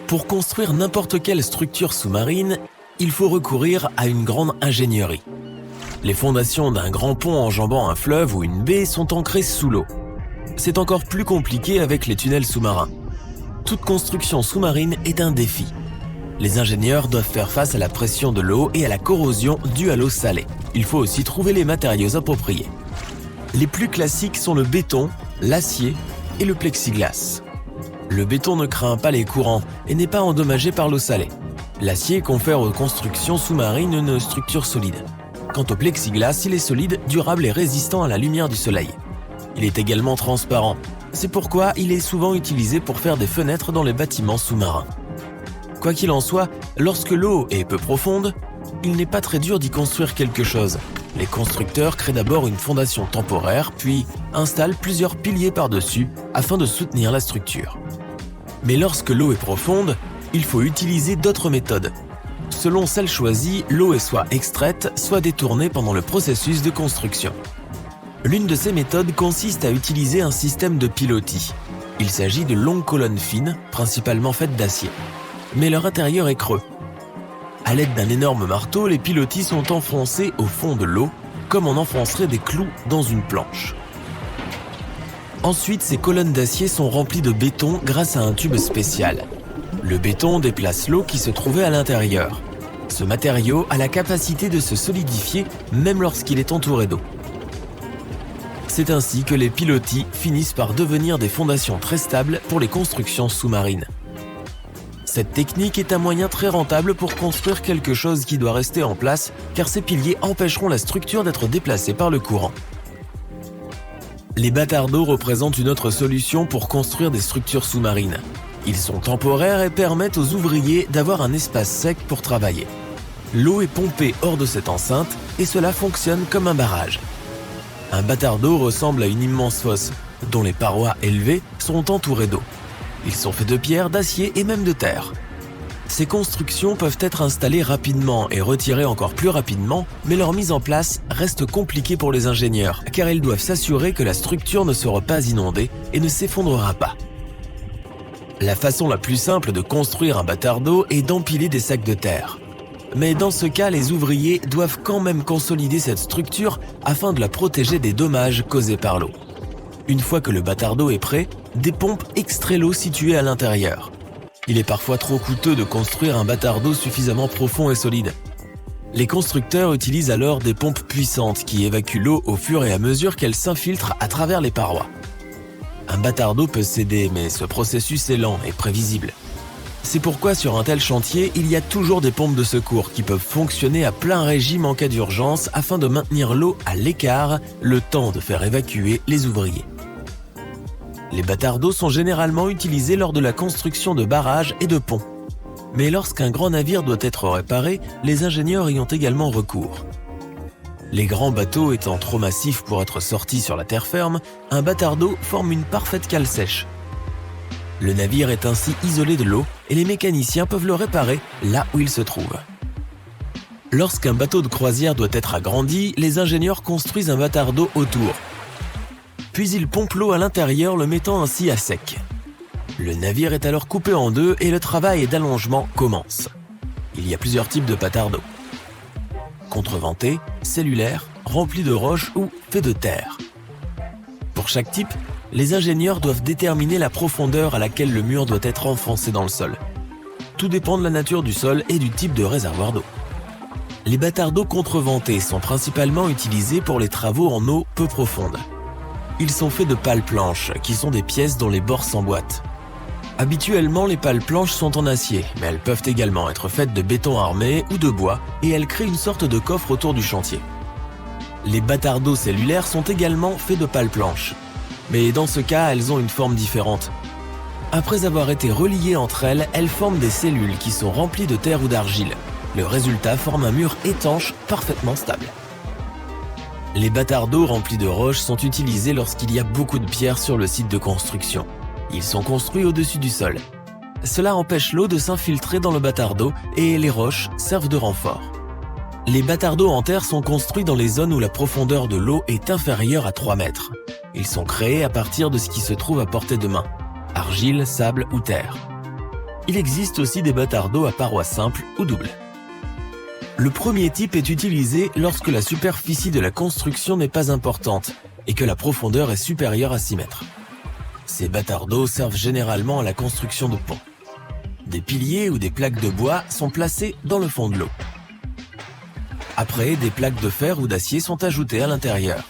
Pour construire n'importe quelle structure sous-marine, il faut recourir à une grande ingénierie. Les fondations d'un grand pont enjambant un fleuve ou une baie sont ancrées sous l'eau. C'est encore plus compliqué avec les tunnels sous-marins. Toute construction sous-marine est un défi. Les ingénieurs doivent faire face à la pression de l'eau et à la corrosion due à l'eau salée. Il faut aussi trouver les matériaux appropriés. Les plus classiques sont le béton, l'acier et le plexiglas. Le béton ne craint pas les courants et n'est pas endommagé par l'eau salée. L'acier confère aux constructions sous-marines une structure solide. Quant au plexiglas, il est solide, durable et résistant à la lumière du soleil. Il est également transparent. C'est pourquoi il est souvent utilisé pour faire des fenêtres dans les bâtiments sous-marins. Quoi qu'il en soit, lorsque l'eau est peu profonde, il n'est pas très dur d'y construire quelque chose. Les constructeurs créent d'abord une fondation temporaire, puis installent plusieurs piliers par-dessus afin de soutenir la structure. Mais lorsque l'eau est profonde, il faut utiliser d'autres méthodes. Selon celle choisie, l'eau est soit extraite, soit détournée pendant le processus de construction. L'une de ces méthodes consiste à utiliser un système de pilotis. Il s'agit de longues colonnes fines, principalement faites d'acier. Mais leur intérieur est creux. À l'aide d'un énorme marteau, les pilotis sont enfoncés au fond de l'eau, comme on enfoncerait des clous dans une planche. Ensuite, ces colonnes d'acier sont remplies de béton grâce à un tube spécial. Le béton déplace l'eau qui se trouvait à l'intérieur. Ce matériau a la capacité de se solidifier même lorsqu'il est entouré d'eau. C'est ainsi que les pilotis finissent par devenir des fondations très stables pour les constructions sous-marines. Cette technique est un moyen très rentable pour construire quelque chose qui doit rester en place car ces piliers empêcheront la structure d'être déplacée par le courant. Les batards d'eau représentent une autre solution pour construire des structures sous-marines. Ils sont temporaires et permettent aux ouvriers d'avoir un espace sec pour travailler. L'eau est pompée hors de cette enceinte et cela fonctionne comme un barrage. Un bâtard d'eau ressemble à une immense fosse, dont les parois élevées sont entourées d'eau. Ils sont faits de pierre, d'acier et même de terre. Ces constructions peuvent être installées rapidement et retirées encore plus rapidement, mais leur mise en place reste compliquée pour les ingénieurs, car ils doivent s'assurer que la structure ne sera pas inondée et ne s'effondrera pas. La façon la plus simple de construire un bâtard d'eau est d'empiler des sacs de terre. Mais dans ce cas, les ouvriers doivent quand même consolider cette structure afin de la protéger des dommages causés par l'eau. Une fois que le bâtard d'eau est prêt, des pompes extraient l'eau située à l'intérieur. Il est parfois trop coûteux de construire un bâtard d'eau suffisamment profond et solide. Les constructeurs utilisent alors des pompes puissantes qui évacuent l'eau au fur et à mesure qu'elle s'infiltre à travers les parois. Un bâtard d'eau peut céder, mais ce processus est lent et prévisible. C'est pourquoi sur un tel chantier, il y a toujours des pompes de secours qui peuvent fonctionner à plein régime en cas d'urgence afin de maintenir l'eau à l'écart, le temps de faire évacuer les ouvriers. Les bâtards d'eau sont généralement utilisés lors de la construction de barrages et de ponts. Mais lorsqu'un grand navire doit être réparé, les ingénieurs y ont également recours. Les grands bateaux étant trop massifs pour être sortis sur la terre ferme, un bâtard d'eau forme une parfaite cale sèche. Le navire est ainsi isolé de l'eau et les mécaniciens peuvent le réparer là où il se trouve. Lorsqu'un bateau de croisière doit être agrandi, les ingénieurs construisent un bâtard d'eau autour. Puis ils pompent l'eau à l'intérieur, le mettant ainsi à sec. Le navire est alors coupé en deux et le travail d'allongement commence. Il y a plusieurs types de bâtards d'eau. Contreventés, cellulaires, remplis de roches ou faits de terre. Pour chaque type, les ingénieurs doivent déterminer la profondeur à laquelle le mur doit être enfoncé dans le sol. Tout dépend de la nature du sol et du type de réservoir d'eau. Les bâtards d'eau contreventés sont principalement utilisés pour les travaux en eau peu profonde. Ils sont faits de pales planches, qui sont des pièces dont les bords s'emboîtent. Habituellement, les pales planches sont en acier, mais elles peuvent également être faites de béton armé ou de bois et elles créent une sorte de coffre autour du chantier. Les bâtards d'eau cellulaires sont également faits de pales planches, mais dans ce cas, elles ont une forme différente. Après avoir été reliées entre elles, elles forment des cellules qui sont remplies de terre ou d'argile. Le résultat forme un mur étanche parfaitement stable. Les bâtards d'eau remplis de roches sont utilisés lorsqu'il y a beaucoup de pierres sur le site de construction. Ils sont construits au-dessus du sol. Cela empêche l'eau de s'infiltrer dans le bâtard d'eau et les roches servent de renfort. Les bâtards d'eau en terre sont construits dans les zones où la profondeur de l'eau est inférieure à 3 mètres. Ils sont créés à partir de ce qui se trouve à portée de main. argile, sable ou terre. Il existe aussi des bâtards d'eau à parois simples ou doubles. Le premier type est utilisé lorsque la superficie de la construction n'est pas importante et que la profondeur est supérieure à 6 mètres. Ces bâtards d'eau servent généralement à la construction de ponts. Des piliers ou des plaques de bois sont placés dans le fond de l'eau. Après, des plaques de fer ou d'acier sont ajoutées à l'intérieur.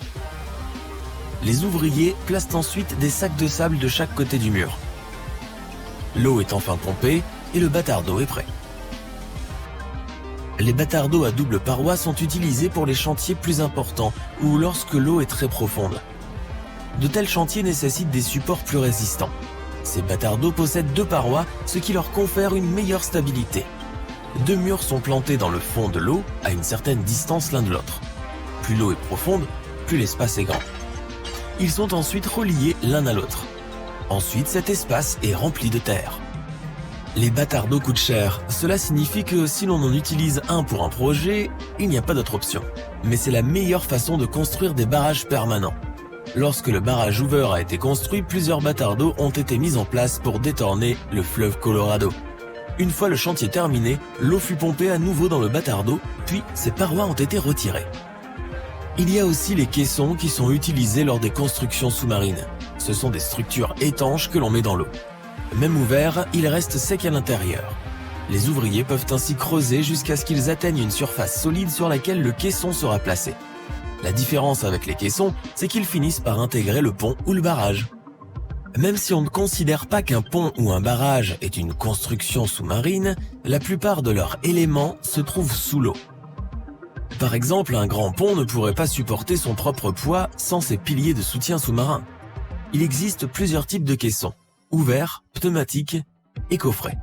Les ouvriers placent ensuite des sacs de sable de chaque côté du mur. L'eau est enfin pompée et le bâtard d'eau est prêt. Les bâtards d'eau à double paroi sont utilisés pour les chantiers plus importants ou lorsque l'eau est très profonde. De tels chantiers nécessitent des supports plus résistants. Ces bâtards d'eau possèdent 2 parois, ce qui leur confère une meilleure stabilité. 2 murs sont plantés dans le fond de l'eau à une certaine distance l'un de l'autre. Plus l'eau est profonde, plus l'espace est grand. Ils sont ensuite reliés l'un à l'autre. Ensuite, cet espace est rempli de terre. Les bâtards d'eau coûtent cher. Cela signifie que si l'on en utilise un pour un projet, il n'y a pas d'autre option. Mais c'est la meilleure façon de construire des barrages permanents. Lorsque le barrage Hoover a été construit, plusieurs bâtards d'eau ont été mis en place pour détourner le fleuve Colorado. Une fois le chantier terminé, l'eau fut pompée à nouveau dans le bâtard d'eau, puis ses parois ont été retirées. Il y a aussi les caissons qui sont utilisés lors des constructions sous-marines. Ce sont des structures étanches que l'on met dans l'eau. Même ouvert, il reste sec à l'intérieur. Les ouvriers peuvent ainsi creuser jusqu'à ce qu'ils atteignent une surface solide sur laquelle le caisson sera placé. La différence avec les caissons, c'est qu'ils finissent par intégrer le pont ou le barrage. Même si on ne considère pas qu'un pont ou un barrage est une construction sous-marine, la plupart de leurs éléments se trouvent sous l'eau. Par exemple, un grand pont ne pourrait pas supporter son propre poids sans ses piliers de soutien sous-marin. Il existe plusieurs types de caissons, ouverts, pneumatiques et coffrets.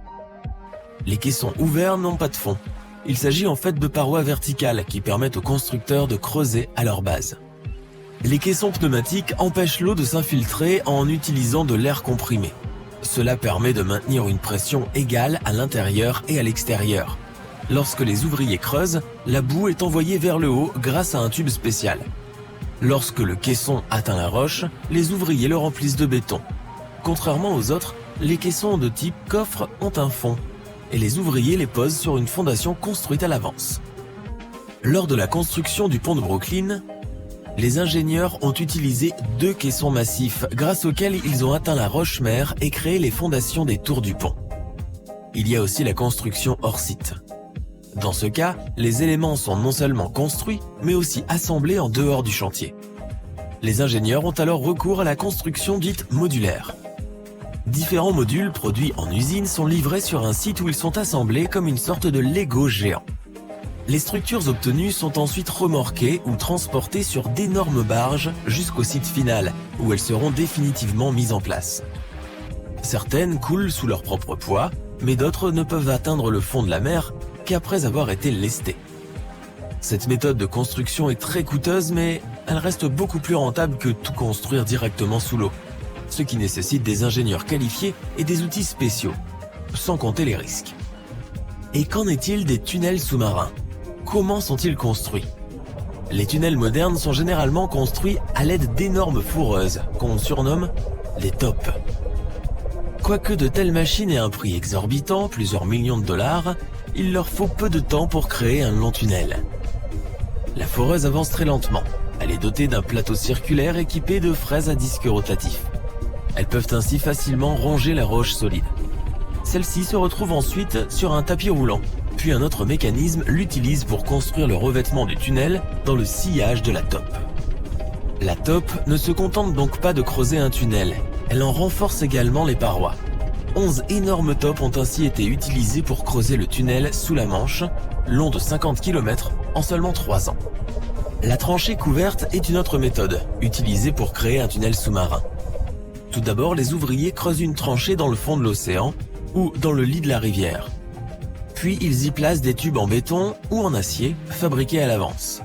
Les caissons ouverts n'ont pas de fond. Il s'agit en fait de parois verticales qui permettent aux constructeurs de creuser à leur base. Les caissons pneumatiques empêchent l'eau de s'infiltrer en utilisant de l'air comprimé. Cela permet de maintenir une pression égale à l'intérieur et à l'extérieur. Lorsque les ouvriers creusent, la boue est envoyée vers le haut grâce à un tube spécial. Lorsque le caisson atteint la roche, les ouvriers le remplissent de béton. Contrairement aux autres, les caissons de type coffre ont un fond et les ouvriers les posent sur une fondation construite à l'avance. Lors de la construction du pont de Brooklyn, les ingénieurs ont utilisé 2 caissons massifs grâce auxquels ils ont atteint la roche-mère et créé les fondations des tours du pont. Il y a aussi la construction hors site. Dans ce cas, les éléments sont non seulement construits, mais aussi assemblés en dehors du chantier. Les ingénieurs ont alors recours à la construction dite modulaire. Différents modules produits en usine sont livrés sur un site où ils sont assemblés comme une sorte de Lego géant. Les structures obtenues sont ensuite remorquées ou transportées sur d'énormes barges jusqu'au site final, où elles seront définitivement mises en place. Certaines coulent sous leur propre poids, mais d'autres ne peuvent atteindre le fond de la mer qu'après avoir été lestées. Cette méthode de construction est très coûteuse, mais elle reste beaucoup plus rentable que tout construire directement sous l'eau, ce qui nécessite des ingénieurs qualifiés et des outils spéciaux, sans compter les risques. Et qu'en est-il des tunnels sous-marins ? Comment sont-ils construits ? Les tunnels modernes sont généralement construits à l'aide d'énormes fourreuses, qu'on surnomme les tops. Quoique de telles machines aient un prix exorbitant, plusieurs millions de dollars, il leur faut peu de temps pour créer un long tunnel. La foreuse avance très lentement. Elle est dotée d'un plateau circulaire équipé de fraises à disque rotatif. Elles peuvent ainsi facilement ronger la roche solide. Celle-ci se retrouve ensuite sur un tapis roulant, puis un autre mécanisme l'utilise pour construire le revêtement du tunnel dans le sillage de la taupe. La taupe ne se contente donc pas de creuser un tunnel, elle en renforce également les parois. 11 énormes taupes ont ainsi été utilisées pour creuser le tunnel sous la Manche, long de 50 km, en seulement 3 ans. La tranchée couverte est une autre méthode, utilisée pour créer un tunnel sous-marin. Tout d'abord, les ouvriers creusent une tranchée dans le fond de l'océan ou dans le lit de la rivière. Puis ils y placent des tubes en béton ou en acier, fabriqués à l'avance.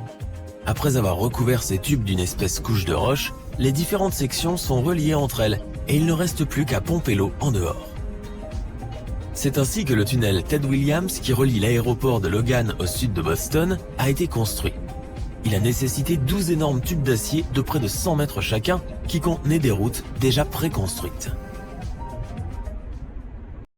Après avoir recouvert ces tubes d'une espèce couche de roche, les différentes sections sont reliées entre elles et il ne reste plus qu'à pomper l'eau en dehors. C'est ainsi que le tunnel Ted Williams, qui relie l'aéroport de Logan au sud de Boston, a été construit. Il a nécessité 12 énormes tubes d'acier de près de 100 mètres chacun qui contenaient des routes déjà préconstruites.